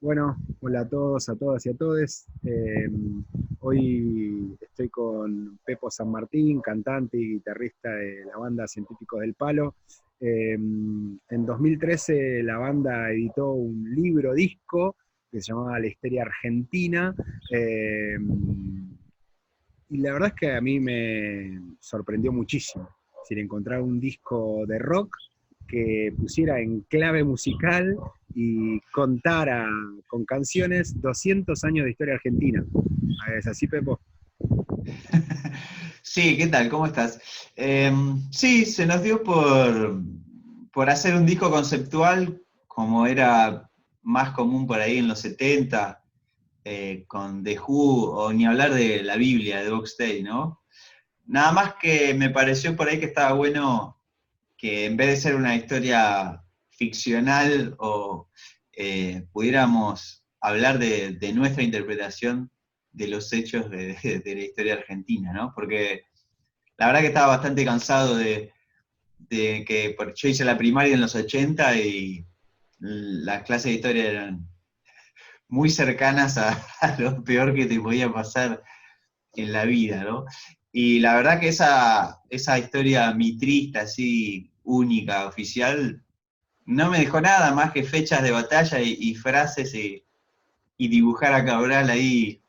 Bueno, hola a todos, a todas y a todes. Hoy estoy con Pepo San Martín, cantante y guitarrista de la banda Científicos del Palo. En 2013 la banda editó un libro disco que se llamaba La Histeria Argentina. eh, y la verdad es que a mí me sorprendió muchísimo. Es decir, encontrar un disco de rock que pusiera en clave musical y contara con canciones 200 años de historia argentina. ¿Es así, Pepo? Sí, ¿qué tal? ¿Cómo estás? Sí, se nos dio por hacer un disco conceptual, como era más común por ahí en los 70, con The Who, o ni hablar de la Biblia, de Box Day, ¿no? Nada más que me pareció por ahí que estaba bueno que en vez de ser una historia ficcional pudiéramos hablar de nuestra interpretación de los hechos de la historia argentina, ¿no? Porque la verdad que estaba bastante cansado de que porque yo hice la primaria en los 80 y las clases de historia eran muy cercanas a lo peor que te podía pasar en la vida, ¿no? Y la verdad que esa historia mitrista, así, única, oficial, no me dejó nada más que fechas de batalla y frases y dibujar a Cabral ahí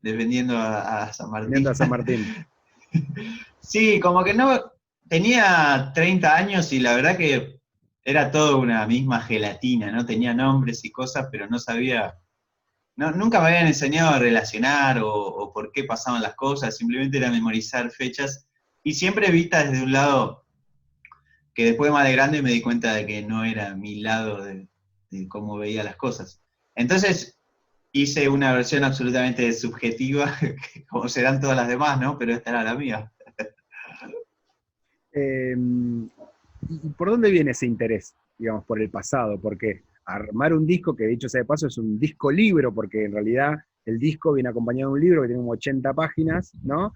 defendiendo a San Viniendo a Martín. San Martín. Sí, como que no, tenía 30 años y la verdad que era todo una misma gelatina, ¿no? Tenía nombres y cosas, pero no sabía, no, nunca me habían enseñado a relacionar o por qué pasaban las cosas, simplemente era memorizar fechas y siempre vista desde un lado que después más de grande me di cuenta de que no era mi lado de cómo veía las cosas. Entonces hice una versión absolutamente subjetiva, como serán todas las demás, ¿no? Pero esta era la mía. Eh, ¿Y por dónde viene ese interés, digamos, por el pasado? Porque armar un disco, que dicho sea de paso, es un disco libro, porque en realidad el disco viene acompañado de un libro que tiene como 80 páginas, ¿no?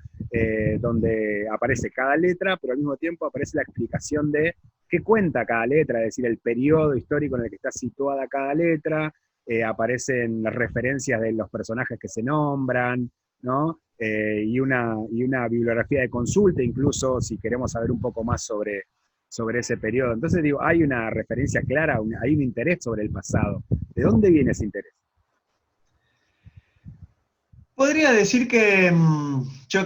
Donde aparece cada letra, pero al mismo tiempo aparece la explicación de qué cuenta cada letra, es decir, el periodo histórico en el que está situada cada letra, aparecen las referencias de los personajes que se nombran, ¿no? Y una bibliografía de consulta, incluso si queremos saber un poco más sobre ese periodo. Entonces digo, hay una referencia clara, hay un interés sobre el pasado. ¿De dónde viene ese interés? Podría decir que yo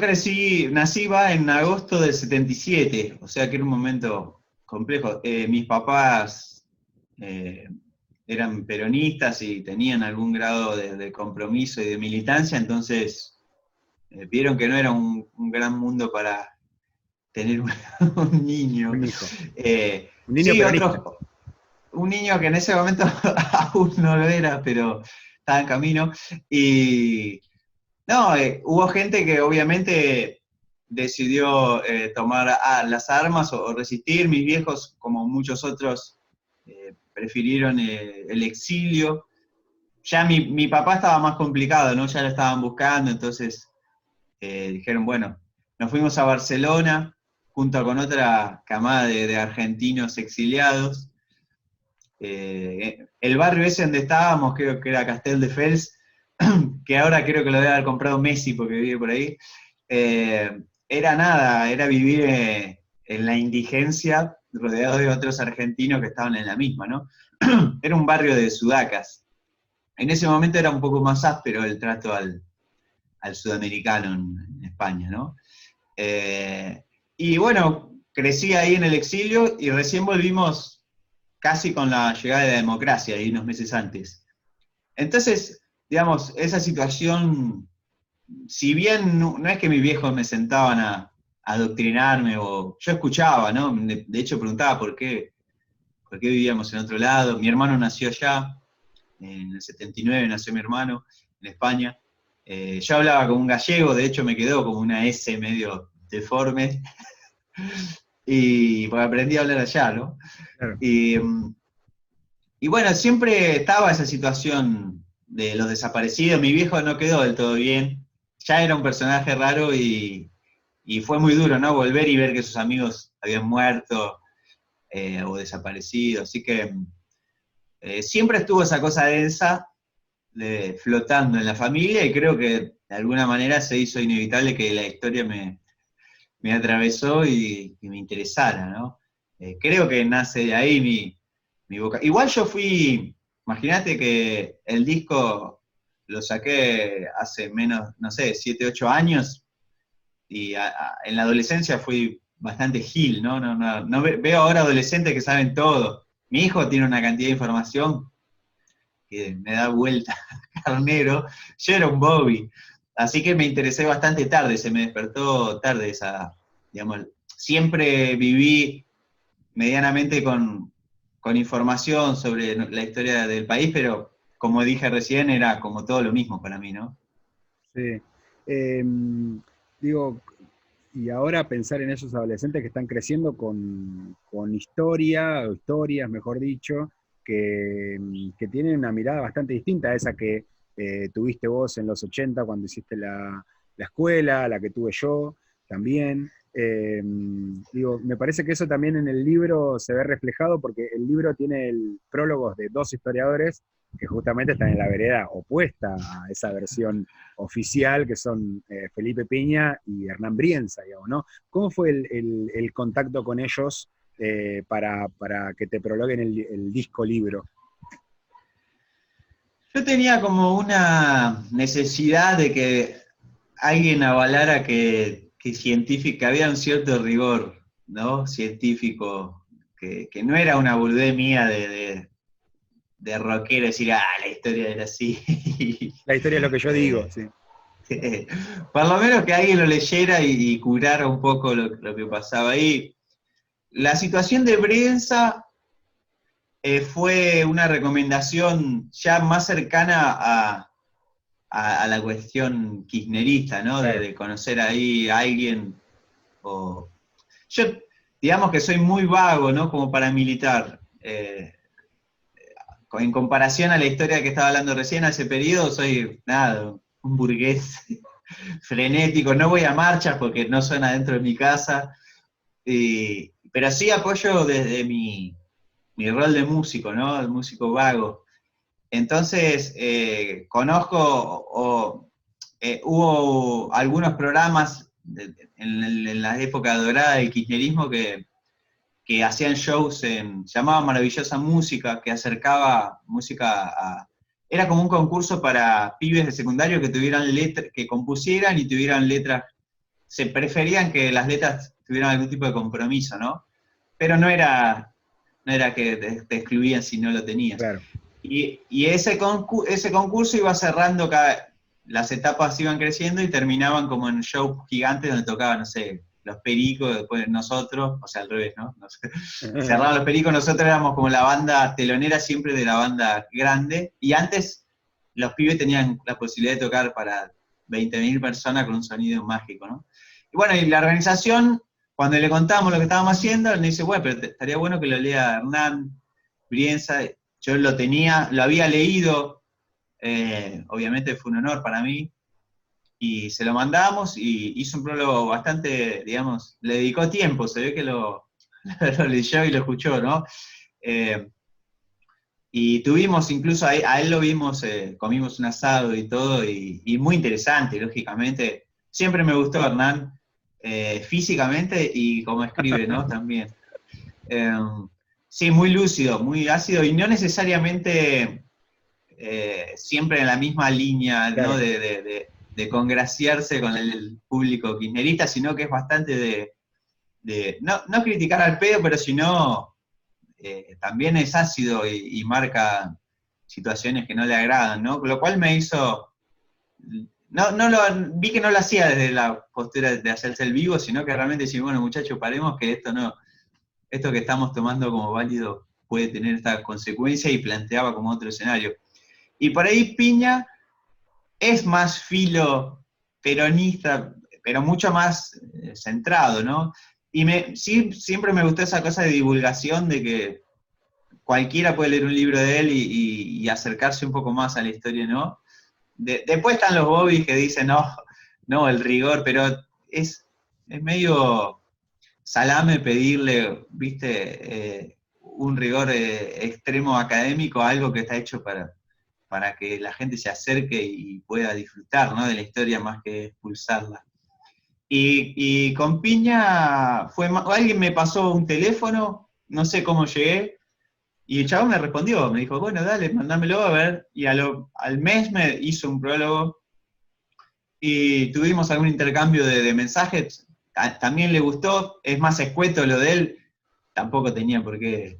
nací en agosto del 77, o sea que era un momento complejo. Mis papás eh, eran peronistas y tenían algún grado de compromiso y de militancia, entonces vieron que no era un gran mundo para tener un niño. Un hijo, un niño Sí, peronista. un niño que en ese momento aún no lo era, pero estaba en camino. Y no, hubo gente que obviamente decidió tomar las armas o resistir. Mis viejos, como muchos otros, prefirieron el exilio. Ya mi papá estaba más complicado, ¿no? Ya lo estaban buscando, entonces dijeron, bueno, nos fuimos a Barcelona junto con otra camada de argentinos exiliados. El barrio ese donde estábamos, creo que era Castelldefels, que ahora creo que lo debe haber comprado Messi porque vive por ahí, era nada, era vivir en la indigencia rodeado de otros argentinos que estaban en la misma, ¿no? Era un barrio de sudacas. En ese momento era un poco más áspero el trato al sudamericano en España, ¿no? Eh, y bueno, crecí ahí en el exilio y recién volvimos casi con la llegada de la democracia, ahí unos meses antes. Entonces, digamos, esa situación, si bien no es que mis viejos me sentaban a adoctrinarme, o yo escuchaba, ¿no? De hecho preguntaba por qué vivíamos en otro lado. Mi hermano nació allá, en el 79 nació mi hermano, en España. Yo hablaba como un gallego, de hecho me quedó como una S medio deforme, y porque aprendí a hablar allá, ¿no? Claro. Y, y bueno, siempre estaba esa situación de los desaparecidos. Mi viejo no quedó del todo bien. Ya era un personaje raro y fue muy duro, ¿no? Volver y ver que sus amigos habían muerto o desaparecido. Así que siempre estuvo esa cosa densa flotando en la familia, y creo que de alguna manera se hizo inevitable que la historia me atravesó y me interesara, ¿no? Creo que nace de ahí mi boca. Igual yo imagínate que el disco lo saqué hace menos, no sé, 7, 8 años, y en la adolescencia fui bastante gil, ¿no? No veo ahora adolescentes que saben todo. Mi hijo tiene una cantidad de información que me da vuelta carnero. Yo era un Bobby, así que me interesé bastante tarde, se me despertó tarde digamos, siempre viví medianamente con información sobre la historia del país, pero como dije recién, era como todo lo mismo para mí, ¿no? Sí. Em, digo, y ahora pensar en esos adolescentes que están creciendo con historia, o historias, mejor dicho, que tienen una mirada bastante distinta a esa que tuviste vos en los 80 cuando hiciste la escuela, la que tuve yo también. Digo, me parece que eso también en el libro se ve reflejado porque el libro tiene el prólogos de dos historiadores que justamente están en la vereda opuesta a esa versión oficial, que son Felipe Piña y Hernán Brienza, digamos, ¿no? ¿Cómo fue el contacto con ellos para que te prologuen el disco libro? Yo tenía como una necesidad de que alguien avalara que había un cierto rigor, ¿no? Científico, que no era una boludez mía de rockero decir, la historia era así. La historia es lo que yo digo, sí. Por lo menos que alguien lo leyera y curara un poco lo que pasaba ahí. La situación de Brienza fue una recomendación ya más cercana a la cuestión kirchnerista, ¿no? Claro. De conocer ahí a alguien. Yo, digamos que soy muy vago, ¿no? Como paramilitar. En comparación a la historia que estaba hablando recién, a ese periodo, soy, nada, un burgués frenético. No voy a marchas porque no son adentro de mi casa. Pero sí apoyo desde mi rol de músico, ¿no? El músico vago. Entonces, hubo algunos programas en la época dorada del kirchnerismo que hacían shows, llamaban Maravillosa Música, que acercaba música a... Era como un concurso para pibes de secundario que tuvieran letras, que compusieran y tuvieran letras. Se preferían que las letras tuvieran algún tipo de compromiso, ¿no? Pero no era que te excluían si no lo tenías. Claro. Y ese concurso iba cerrando, las etapas iban creciendo y terminaban como en shows gigantes donde tocaban, no sé, los Pericos, después nosotros, o sea, al revés, ¿no? Cerraban los Pericos, nosotros éramos como la banda telonera siempre de la banda grande, y antes los pibes tenían la posibilidad de tocar para 20.000 personas con un sonido mágico, ¿no? Y bueno, y la organización, cuando le contamos lo que estábamos haciendo, él me dice, bueno, pero estaría bueno que lo lea Hernán Brienza. Yo lo había leído, obviamente fue un honor para mí, y se lo mandamos y hizo un prólogo bastante, digamos, le dedicó tiempo, se ve que lo leyó y lo escuchó, ¿no? Y tuvimos, incluso a él lo vimos, comimos un asado y todo, y muy interesante, lógicamente. Siempre me gustó Hernán, físicamente y como escribe, ¿no? También. Sí, muy lúcido, muy ácido, y no necesariamente siempre en la misma línea, ¿no? Claro. De congraciarse con el público kirchnerista, sino que es bastante no criticar al pedo, pero sino también es ácido y marca situaciones que no le agradan, ¿no? Lo cual me hizo... vi que no lo hacía desde la postura de hacerse el vivo, sino que realmente decir, bueno, muchachos, paremos que esto que estamos tomando como válido puede tener esta consecuencia, y planteaba como otro escenario. Y por ahí Piña es más filo peronista, pero mucho más centrado, ¿no? Sí, siempre me gustó esa cosa de divulgación, de que cualquiera puede leer un libro de él y acercarse un poco más a la historia, ¿no? Después están los bobbies que dicen, no, el rigor, pero es medio salame pedirle, viste, un rigor extremo académico a algo que está hecho para que la gente se acerque y pueda disfrutar, ¿no?, de la historia más que expulsarla. Y con Piña alguien me pasó un teléfono, no sé cómo llegué, y el chabón me respondió, me dijo, bueno, dale, mandámelo a ver, y al mes me hizo un prólogo, y tuvimos algún intercambio de mensajes, también le gustó, es más escueto lo de él, tampoco tenía por qué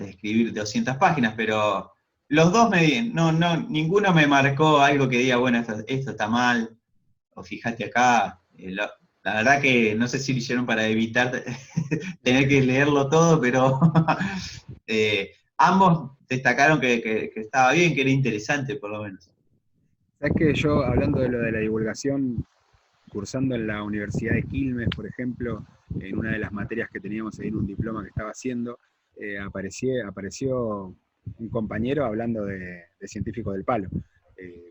escribir 200 páginas, pero los dos ninguno me marcó algo que diga, bueno, esto está mal, o fíjate acá. La verdad que no sé si lo hicieron para evitar tener que leerlo todo, pero ambos destacaron que estaba bien, que era interesante por lo menos. Sabes que yo, hablando de lo de la divulgación, cursando en la Universidad de Quilmes, por ejemplo, en una de las materias que teníamos ahí en un diploma que estaba haciendo, apareció un compañero hablando de científicos del palo,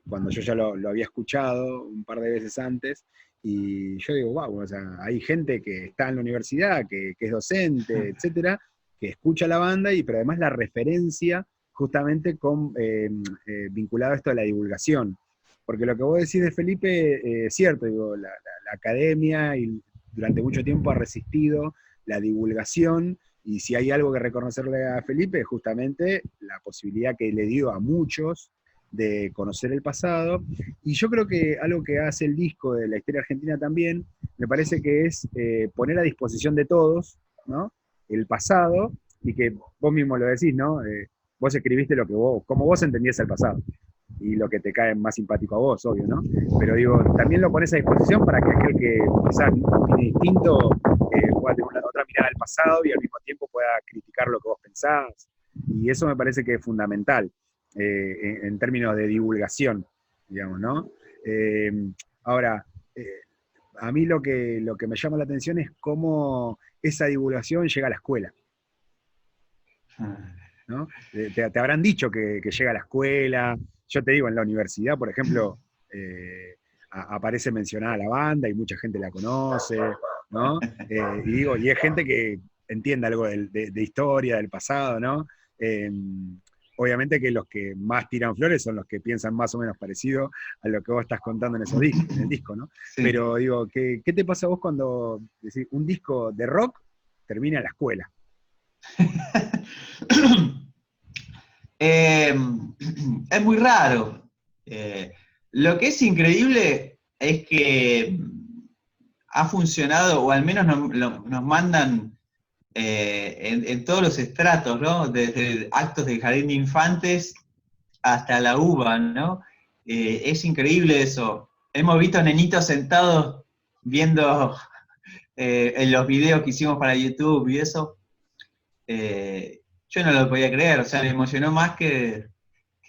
cuando yo ya lo había escuchado un par de veces antes, y yo digo, wow, o sea, hay gente que está en la universidad, que es docente, etcétera, que escucha la banda, pero además la referencia justamente vinculado a esto de la divulgación. Porque lo que vos decís de Felipe es cierto, digo, la academia durante mucho tiempo ha resistido la divulgación, y si hay algo que reconocerle a Felipe es justamente la posibilidad que le dio a muchos de conocer el pasado. Y yo creo que algo que hace el disco de la historia argentina también, me parece que es poner a disposición de todos, ¿no?, el pasado, y que vos mismo lo decís, ¿no? Vos escribiste como vos entendías el pasado, y lo que te cae más simpático a vos, obvio, ¿no? Pero digo, también lo pones a disposición para que aquel que quizás opine distinto pueda tener otra mirada del pasado y al mismo tiempo pueda criticar lo que vos pensás. Y eso me parece que es fundamental en términos de divulgación, digamos, ¿no? Ahora, a mí lo que me llama la atención es cómo esa divulgación llega a la escuela, ¿no? Te habrán dicho que llega a la escuela. Yo te digo, en la universidad, por ejemplo, aparece mencionada la banda y mucha gente la conoce, ¿no? Y es gente que entiende algo de historia, del pasado, ¿no? Obviamente que los que más tiran flores son los que piensan más o menos parecido a lo que vos estás contando en el disco, ¿no? Sí. Pero digo, ¿qué te pasa a vos cuando decís, un disco de rock termina en la escuela? Es muy raro. Lo que es increíble es que ha funcionado, o al menos nos mandan en todos los estratos, ¿no? Desde actos de jardín de infantes hasta la UBA, ¿no? Es increíble eso. Hemos visto nenitos sentados viendo en los videos que hicimos para YouTube y eso. Yo no lo podía creer, o sea, me emocionó más que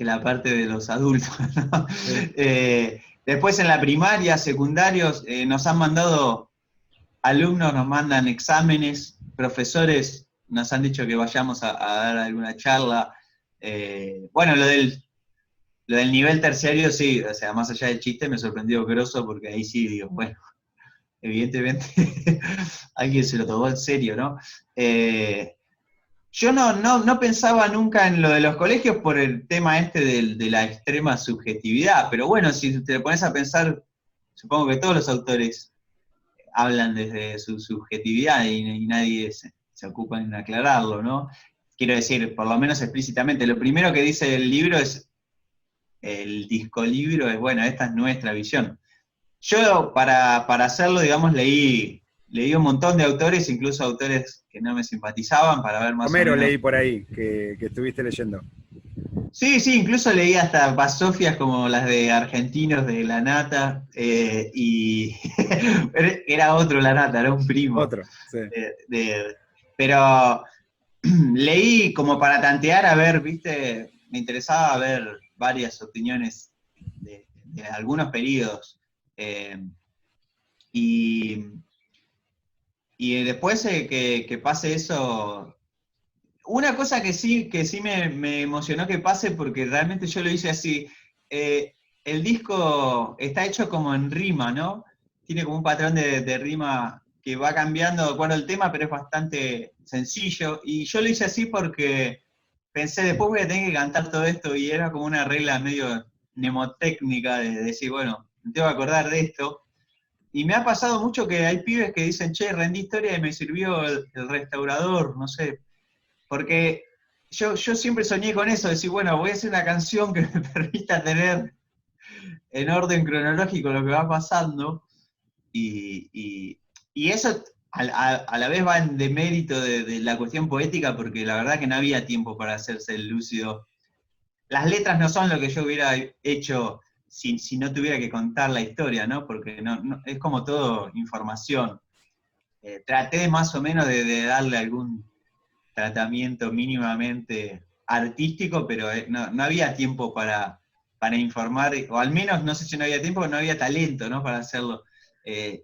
la parte de los adultos, ¿no? Sí. Después en la primaria, secundarios, nos han mandado, alumnos nos mandan exámenes, profesores nos han dicho que vayamos a dar alguna charla. Bueno, lo del nivel terciario sí, o sea, más allá del chiste me sorprendió grosso, porque ahí sí digo, bueno, evidentemente alguien se lo tomó en serio, ¿no? Yo no pensaba nunca en lo de los colegios por el tema de la extrema subjetividad, pero bueno, si te pones a pensar, supongo que todos los autores hablan desde su subjetividad y nadie se ocupa en aclararlo, ¿no? Quiero decir, por lo menos explícitamente, lo primero que dice el libro el disco libro es, bueno, esta es nuestra visión. Yo para hacerlo, digamos, leí un montón de autores, incluso autores que no me simpatizaban, para ver más Homero o menos. Leí por ahí, que estuviste leyendo. Sí, incluso leí hasta basofias como las de argentinos de La Nata, y era otro La Nata, era un primo. Otro, sí. Pero leí como para tantear, a ver, viste, me interesaba ver varias opiniones de algunos periodos. Y después que pase eso, una cosa que sí me emocionó que pase, porque realmente yo lo hice así, el disco está hecho como en rima, ¿no? Tiene como un patrón de rima que va cambiando de acuerdo al tema, pero es bastante sencillo. Y yo lo hice así porque pensé, después voy a tener que cantar todo esto, y era como una regla medio mnemotécnica de decir, bueno, me tengo que acordar de esto. Y me ha pasado mucho que hay pibes que dicen, che, rendí historia y me sirvió el restaurador, no sé, porque yo siempre soñé con eso, decir, bueno, voy a hacer una canción que me permita tener en orden cronológico lo que va pasando, y, y- y eso a la vez va en demérito de la cuestión poética, porque la verdad que no había tiempo para hacerse el lúcido. Las letras no son lo que yo hubiera hecho si no tuviera que contar la historia, ¿no? Porque es como todo información. Traté más o menos de darle algún tratamiento mínimamente artístico, pero no había tiempo para informar, o al menos no sé si no había tiempo, no había talento, ¿no? Para hacerlo. Eh,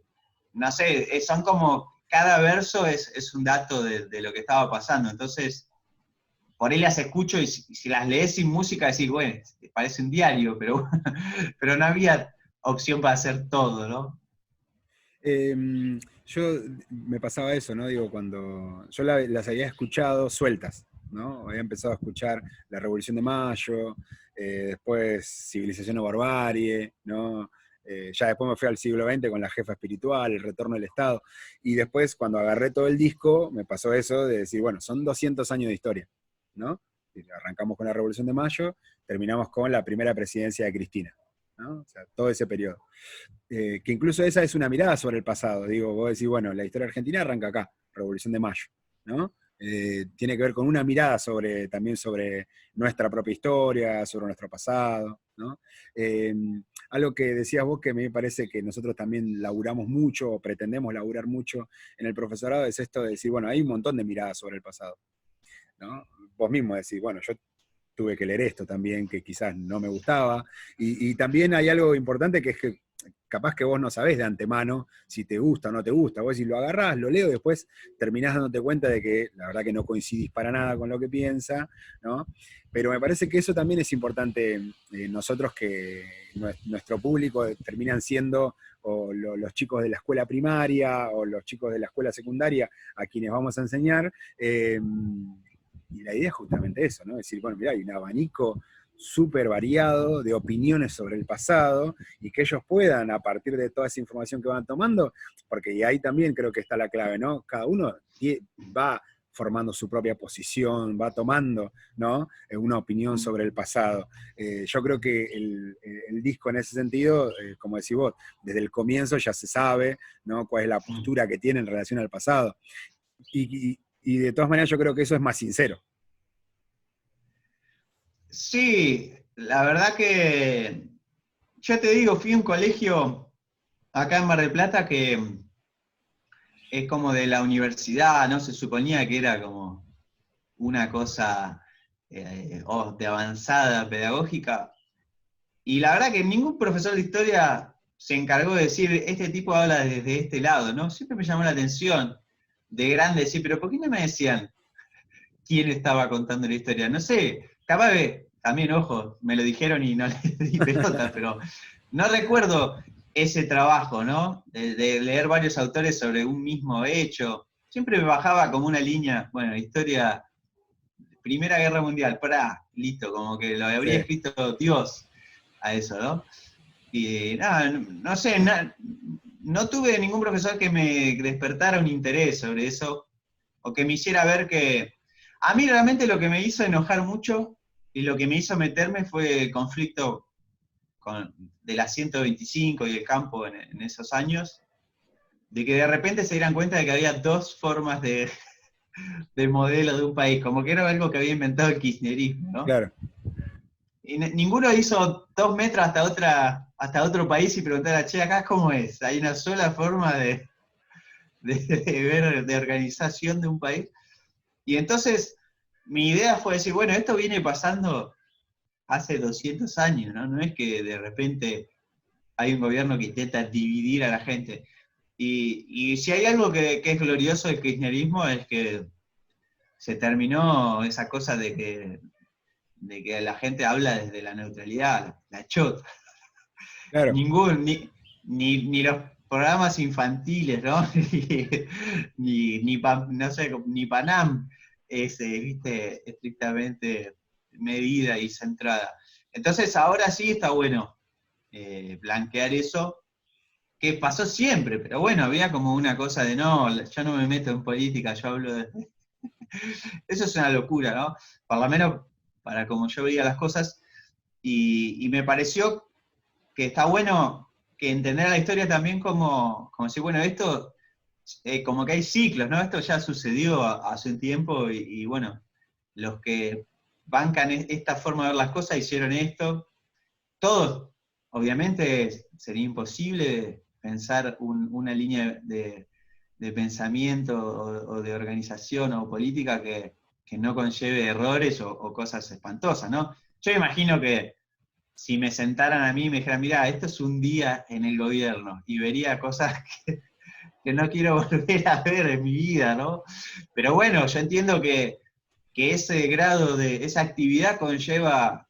no sé, son como, cada verso es un dato de lo que estaba pasando, entonces por ahí las escucho y si las lees sin música decís, bueno, parece un diario, pero, pero no había opción para hacer todo, ¿no? Yo me pasaba eso, ¿no? Digo, cuando yo las había escuchado sueltas, ¿no? Había empezado a escuchar La Revolución de Mayo, después Civilización o Barbarie, ¿no? Ya después me fui al siglo XX con La Jefa Espiritual, El Retorno del Estado, y después cuando agarré todo el disco me pasó eso de decir, bueno, son 200 años de historia, ¿no? Arrancamos con la Revolución de Mayo, terminamos con la primera presidencia de Cristina, ¿no? O sea, todo ese periodo. Que incluso esa es una mirada sobre el pasado. Digo, vos decís, bueno, la historia argentina arranca acá, Revolución de Mayo, ¿no? Tiene que ver con una mirada también sobre nuestra propia historia, sobre nuestro pasado, ¿no? Eh, Algo que decías vos que me parece que nosotros también laburamos mucho, o pretendemos laburar mucho en el profesorado, es esto de decir, bueno, hay un montón de miradas sobre el pasado, ¿no? Vos mismo decís, bueno, yo tuve que leer esto también, que quizás no me gustaba. Y también hay algo importante que es que capaz que vos no sabés de antemano si te gusta o no te gusta. Vos si lo agarrás, lo leo y después terminás dándote cuenta de que la verdad que no coincidís para nada con lo que piensa, ¿no? Pero me parece que eso también es importante nosotros, que nuestro público terminan siendo o los chicos de la escuela primaria o los chicos de la escuela secundaria a quienes vamos a enseñar. Y la idea es justamente eso, ¿no? Decir, bueno, mirá, hay un abanico súper variado de opiniones sobre el pasado, y que ellos puedan, a partir de toda esa información que van tomando, porque ahí también creo que está la clave, ¿no? Cada uno va formando su propia posición, va tomando, ¿no? Una opinión sobre el pasado. Yo creo que el disco en ese sentido, como decís vos, desde el comienzo ya se sabe, ¿no? Cuál es la postura que tiene en relación al pasado. Y de todas maneras yo creo que eso es más sincero. Sí, la verdad que, ya te digo, fui a un colegio acá en Mar del Plata que es como de la universidad, ¿no? Se suponía que era como una cosa de avanzada pedagógica. Y la verdad que ningún profesor de historia se encargó de decir, este tipo habla desde este lado, ¿no? Siempre me llamó la atención de grande decir, pero ¿por qué no me decían quién estaba contando la historia? No sé, capaz que también, ojo, me lo dijeron y no les di pelota, pero no recuerdo ese trabajo, ¿no? De leer varios autores sobre un mismo hecho. Siempre me bajaba como una línea, bueno, historia, Primera Guerra Mundial, listo, como que lo habría Sí. escrito Dios a eso, ¿no? Y nada, no sé, no tuve ningún profesor que me despertara un interés sobre eso, o que me hiciera ver que... A mí realmente lo que me hizo enojar mucho y lo que me hizo meterme fue el conflicto de la 125 y el campo en esos años, de que de repente se dieran cuenta de que había dos formas de modelo de un país, como que era algo que había inventado el kirchnerismo, ¿no? Claro. Y ninguno hizo 2 metros hasta otro país y preguntar, che, acá cómo es. Hay una sola forma de ver, de organización de un país. Y entonces mi idea fue decir, bueno, esto viene pasando hace 200 años, ¿no? No es que de repente hay un gobierno que intenta dividir a la gente. Y si hay algo que es glorioso del kirchnerismo es que se terminó esa cosa de que la gente habla desde la neutralidad, la chota. Claro. Ni los programas infantiles, ¿no? No sé, ni Panam es, viste, estrictamente medida y centrada. Entonces ahora sí está bueno blanquear eso, que pasó siempre, pero bueno, había como una cosa de no, yo no me meto en política, yo hablo de... Eso es una locura, ¿no? Por lo menos para como yo veía las cosas, y me pareció que está bueno que entender la historia también como si, bueno, esto, como que hay ciclos, ¿no? Esto ya sucedió hace un tiempo y bueno, los que bancan esta forma de ver las cosas hicieron esto. Todos, obviamente, sería imposible pensar una línea de pensamiento o de organización o política que no conlleve errores o cosas espantosas, ¿no? Yo imagino que si me sentaran a mí y me dijeran, mira, esto es un día en el gobierno, y vería cosas que no quiero volver a ver en mi vida, ¿no? Pero bueno, yo entiendo que ese grado de, esa actividad conlleva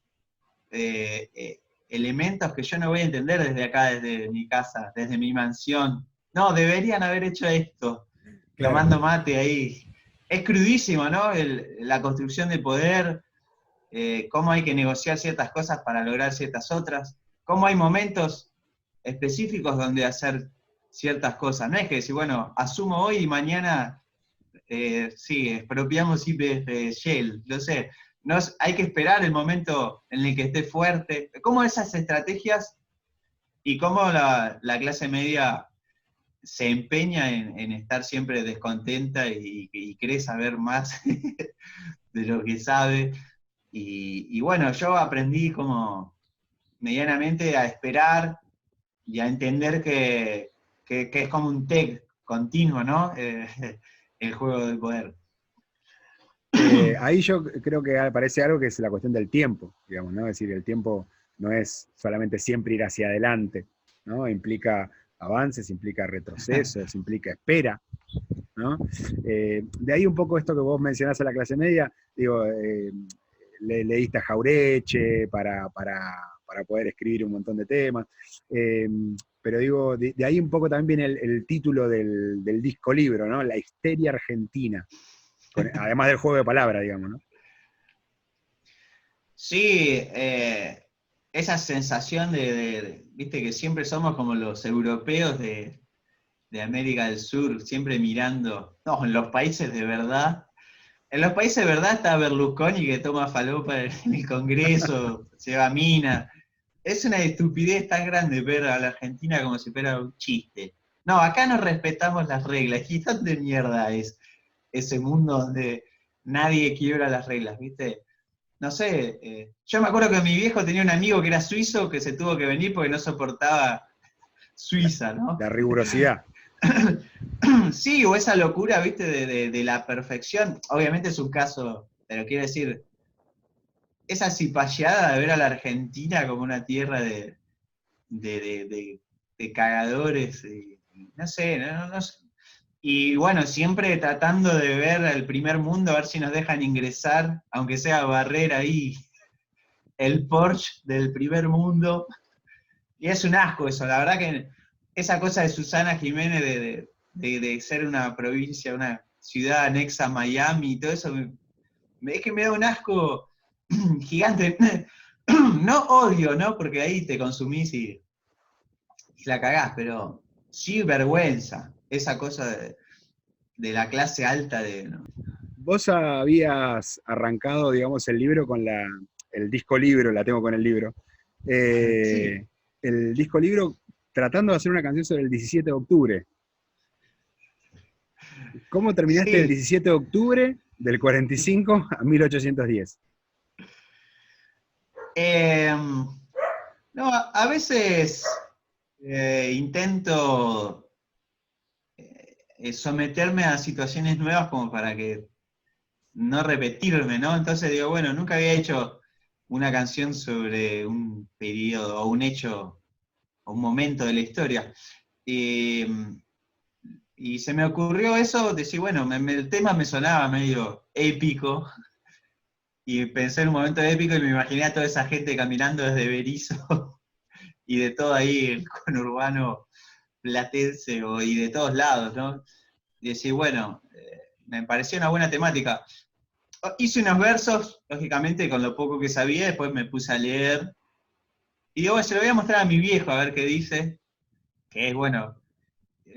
elementos que yo no voy a entender desde acá, desde mi casa, desde mi mansión. No, deberían haber hecho esto, Claro. tomando mate ahí. Es crudísimo, ¿no? La construcción de poder, cómo hay que negociar ciertas cosas para lograr ciertas otras, cómo hay momentos específicos donde hacer ciertas cosas. No es que decir, bueno, asumo hoy y mañana, sí, expropiamos IPF Shell, no sé. No, hay que esperar el momento en el que esté fuerte. Cómo esas estrategias y cómo la clase media se empeña en estar siempre descontenta y cree saber más de lo que sabe. Y bueno, yo aprendí como medianamente a esperar y a entender que es como un tech continuo, ¿no? El juego del poder. Ahí yo creo que aparece algo que es la cuestión del tiempo, digamos, ¿no? Es decir, el tiempo no es solamente siempre ir hacia adelante, ¿no? Implica avances, implica retrocesos, implica espera, ¿no? De ahí un poco esto que vos mencionás a la clase media, digo, leíste a Jaureche para poder escribir un montón de temas, pero digo, de ahí un poco también viene el título del disco libro, ¿no? La histeria argentina, además del juego de palabras, digamos, ¿no? Sí, esa sensación viste que siempre somos como los europeos de América del Sur, siempre mirando, no, en los países de verdad. En los países de verdad está Berlusconi que toma falopa en el Congreso, se va a mina. Es una estupidez tan grande ver a la Argentina como si fuera un chiste. No, acá no respetamos las reglas. ¿Y dónde mierda es ese mundo donde nadie quiebra las reglas, viste? No sé, yo me acuerdo que mi viejo tenía un amigo que era suizo que se tuvo que venir porque no soportaba Suiza, ¿no? La rigurosidad. Sí, o esa locura, viste, de la perfección. Obviamente es un caso, pero quiero decir, esa cipayada de ver a la Argentina como una tierra de cagadores, y no sé, no sé. Y bueno, siempre tratando de ver el primer mundo, a ver si nos dejan ingresar, aunque sea barrer ahí el Porsche del primer mundo. Y es un asco eso, la verdad que esa cosa de Susana Jiménez de ser una provincia, una ciudad anexa a Miami y todo eso, es que me da un asco gigante. No odio, ¿no? Porque ahí te consumís y la cagás, pero sí vergüenza, esa cosa de la clase alta ¿no? Vos habías arrancado, digamos, el libro con el disco libro, la tengo con el libro. Sí, Eh, el disco libro tratando de hacer una canción sobre el 17 de octubre. ¿Cómo terminaste el sí. 17 de octubre del 45 a 1810? No, a veces intento someterme a situaciones nuevas como para que no repetirme, ¿no? Entonces digo, bueno, nunca había hecho una canción sobre un periodo o un hecho o un momento de la historia. Y, y se me ocurrió eso, decir, bueno, el tema me sonaba medio épico, y pensé en un momento épico y me imaginé a toda esa gente caminando desde Berisso y de todo ahí el conurbano platense y de todos lados, ¿no? Y decir, bueno, me pareció una buena temática. Hice unos versos, lógicamente, con lo poco que sabía, después me puse a leer. Y digo, bueno, se lo voy a mostrar a mi viejo a ver qué dice, que es, bueno,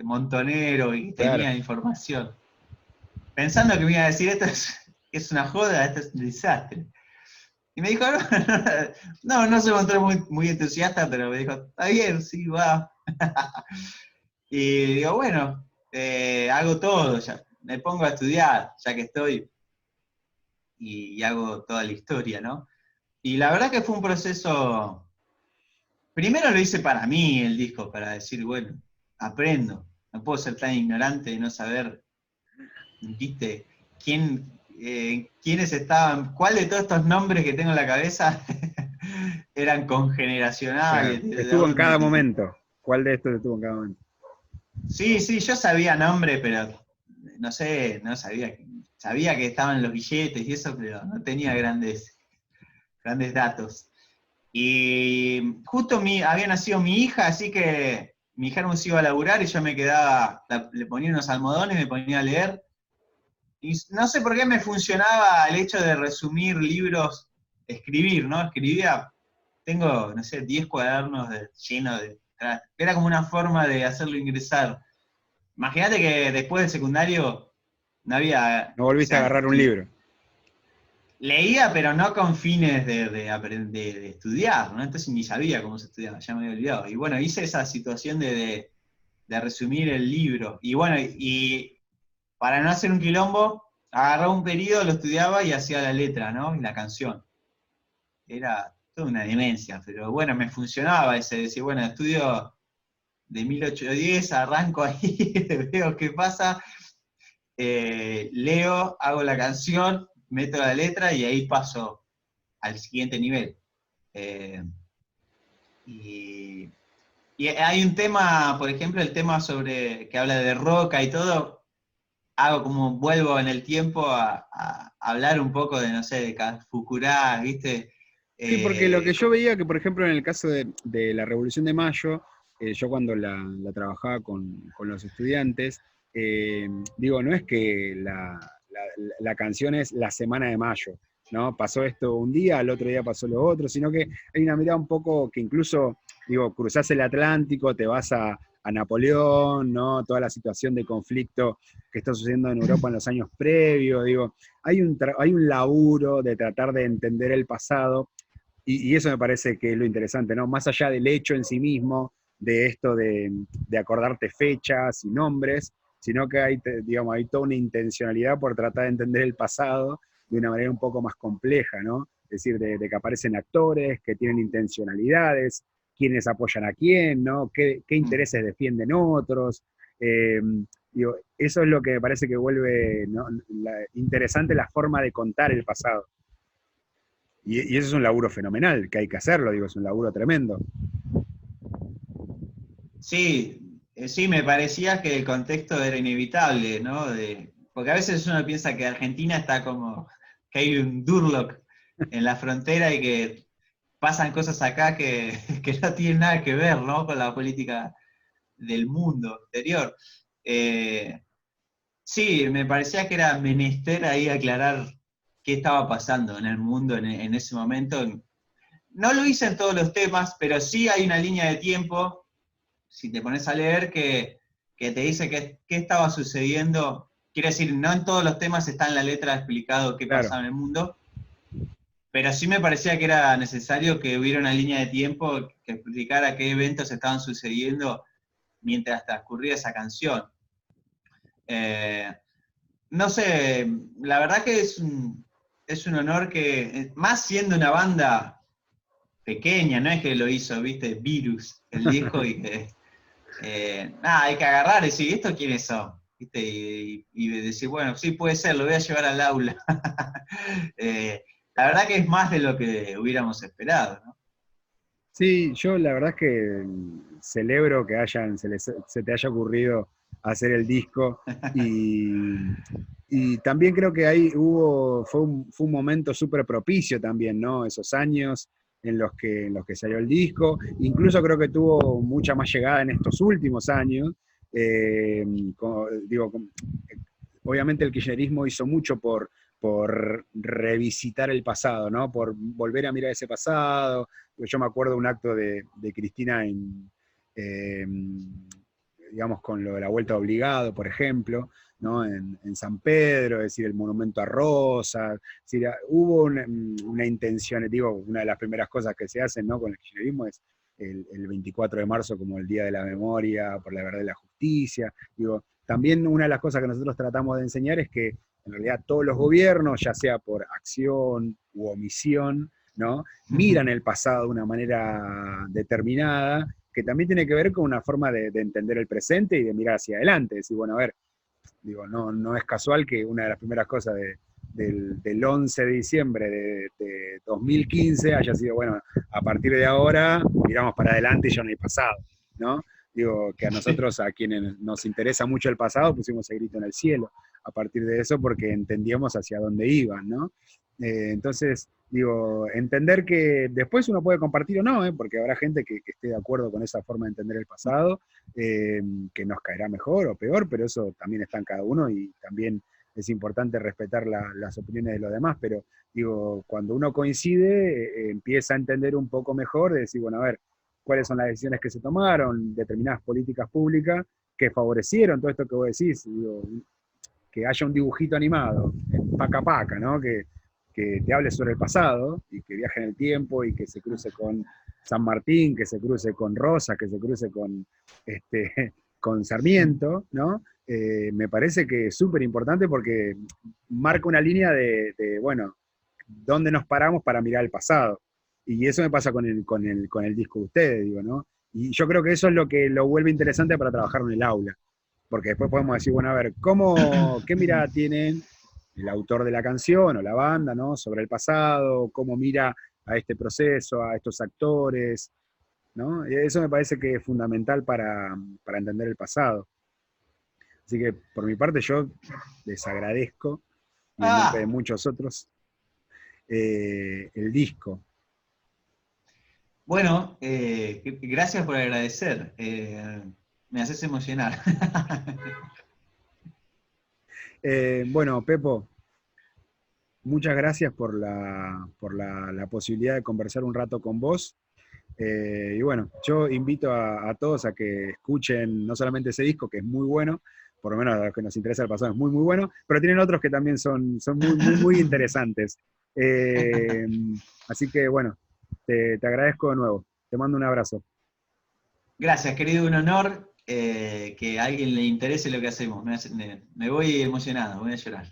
montonero y Claro. tenía información. Pensando que me iba a decir, es una joda, esto es un desastre. Y me dijo, no se mostró muy entusiasta, pero me dijo, está bien, sí, va. Y digo, bueno, hago todo, ya, me pongo a estudiar, ya que estoy, y hago toda la historia, ¿no? Y la verdad que fue un proceso, primero lo hice para mí el disco, para decir, bueno, aprendo, no puedo ser tan ignorante de no saber, viste, quiénes estaban, cuál de todos estos nombres que tengo en la cabeza eran Claro. congeneracionales, de Estuvo en cada dónde. momento. ¿Cuál de estos estuvo en cada momento? Sí, yo sabía nombre, pero no sé, no sabía. Sabía que estaban los billetes y eso, pero no tenía grandes datos. Y justo había nacido mi hija, así que mi hija no se iba a laburar y yo me quedaba, le ponía unos almohadones, me ponía a leer. Y no sé por qué me funcionaba el hecho de resumir libros, escribir, ¿no? Escribía, tengo, no sé, 10 cuadernos llenos de... Era como una forma de hacerlo ingresar. Imagínate que después del secundario no había, No o volviste a sea, agarrar un libro. leía, pero no con fines de estudiar, ¿no? Entonces ni sabía cómo se estudiaba, ya me había olvidado. Y bueno, hice esa situación de resumir el libro. Y bueno, y para no hacer un quilombo, agarraba un periodo, lo estudiaba y hacía la letra, ¿no? Y la canción. Era toda una demencia, pero bueno, me funcionaba ese, decir, bueno, estudio de 1810, arranco ahí, veo qué pasa, leo, hago la canción, meto la letra y ahí paso al siguiente nivel. Eh, y, y hay un tema, por ejemplo, el tema sobre que habla de roca y todo, hago como vuelvo en el tiempo a hablar un poco de, no sé, de Fukurá, ¿viste? Sí, porque lo que yo Como, veía que, por ejemplo, en el caso de la Revolución de Mayo, yo cuando la trabajaba con los estudiantes, digo, no es que la canción es la semana de mayo, ¿no? Pasó esto un día, al otro día pasó lo otro, sino que hay una mirada un poco que incluso, digo, cruzás el Atlántico, te vas a Napoleón, ¿no? Toda la situación de conflicto que está sucediendo en Europa en los años previos, digo, hay un laburo de tratar de entender el pasado y eso me parece que es lo interesante, ¿no? Más allá del hecho en sí mismo, de esto de acordarte fechas y nombres, sino que hay, digamos, hay toda una intencionalidad por tratar de entender el pasado de una manera un poco más compleja, ¿no? Es decir, de que aparecen actores, que tienen intencionalidades, quiénes apoyan a quién, ¿no? Qué intereses defienden otros. Eh, digo, eso es lo que me parece que vuelve, ¿no?, interesante la forma de contar el pasado. Y eso es un laburo fenomenal, que hay que hacerlo, digo, es un laburo tremendo. sí, sí, me parecía que el contexto era inevitable, ¿no? Porque a veces uno piensa que Argentina está como, que hay un Durlock en la frontera y que pasan cosas acá que, que no tienen nada que ver, ¿no? Con la política del mundo exterior. Eh, sí, me parecía que era menester ahí aclarar qué estaba pasando en el mundo en ese momento. No lo hice en todos los temas, pero sí hay una línea de tiempo, si te pones a leer, que te dice qué estaba sucediendo. Quiere decir, no en todos los temas está en la letra explicado qué Claro, pasaba en el mundo, pero sí me parecía que era necesario que hubiera una línea de tiempo que explicara qué eventos estaban sucediendo mientras transcurría esa canción. Eh, no sé, la verdad que es un honor que, más siendo una banda pequeña, no es que lo hizo, viste, Virus, el disco, y que nada, hay que agarrar y decir, ¿estos quiénes son? ¿Viste? Y decir, bueno, sí, puede ser, lo voy a llevar al aula. La verdad que es más de lo que hubiéramos esperado, ¿no? sí, yo la verdad es que celebro que se te haya ocurrido hacer el disco y también creo que ahí fue un momento súper propicio también, ¿no? Esos años, en los que salió el disco. Incluso creo que tuvo mucha más llegada en estos últimos años. Digo, obviamente el kirchnerismo hizo mucho por revisitar el pasado, ¿no? Por volver a mirar ese pasado. Yo me acuerdo de un acto de Cristina eh, digamos, con lo de la vuelta obligado, por ejemplo, ¿no? En San Pedro, es decir, el monumento a Rosas, es decir, hubo una intención, digo, una de las primeras cosas que se hacen, ¿no? Con el kirchnerismo es el 24 de marzo como el Día de la Memoria, por la verdad y la justicia. Digo, también una de las cosas que nosotros tratamos de enseñar es que en realidad todos los gobiernos, ya sea por acción u omisión, ¿no? Miran el pasado de una manera determinada, que también tiene que ver con una forma de entender el presente y de mirar hacia adelante. Decir, bueno, a ver, digo, no es casual que una de las primeras cosas del 11 de diciembre de 2015 haya sido, bueno, a partir de ahora miramos para adelante y ya no hay pasado, ¿no? Digo, que a nosotros, a quienes nos interesa mucho el pasado, pusimos el grito en el cielo a partir de eso porque entendíamos hacia dónde iban, ¿no? Entonces, digo, entender que después uno puede compartir o no, porque habrá gente que esté de acuerdo con esa forma de entender el pasado, que nos caerá mejor o peor, pero eso también está en cada uno y también es importante respetar las opiniones de los demás, pero digo, cuando uno coincide, empieza a entender un poco mejor, de decir, bueno, a ver, cuáles son las decisiones que se tomaron, determinadas políticas públicas que favorecieron todo esto que vos decís, digo, que haya un dibujito animado, en Paca Paca, ¿no? Que te hable sobre el pasado y que viaje en el tiempo y que se cruce con San Martín, que se cruce con Rosa, que se cruce con Sarmiento, ¿no? Me parece que es súper importante porque marca una línea bueno, dónde nos paramos para mirar el pasado. Y eso me pasa con el disco de ustedes, digo, ¿no? Y yo creo que eso es lo que lo vuelve interesante para trabajar en el aula. Porque después podemos decir, bueno, a ver, ¿qué mirada tienen el autor de la canción o la banda, ¿no? Sobre el pasado, cómo mira a este proceso, a estos actores, ¿no? Y eso me parece que es fundamental para entender el pasado. Así que por mi parte yo les agradezco, y en nombre de Ah, muchos otros, el disco. bueno, gracias por agradecer. Me haces emocionar. Bueno, Pepo, muchas gracias la posibilidad de conversar un rato con vos. Y bueno, yo invito a todos a que escuchen no solamente ese disco, que es muy bueno, por lo menos a los que nos interesa el pasado es muy, muy bueno, pero tienen otros que también son muy, muy, muy interesantes. Eh, Así que bueno, te agradezco de nuevo. Te mando un abrazo. Gracias, querido, un honor que a alguien le interese lo que hacemos. Me voy emocionado, voy a llorar.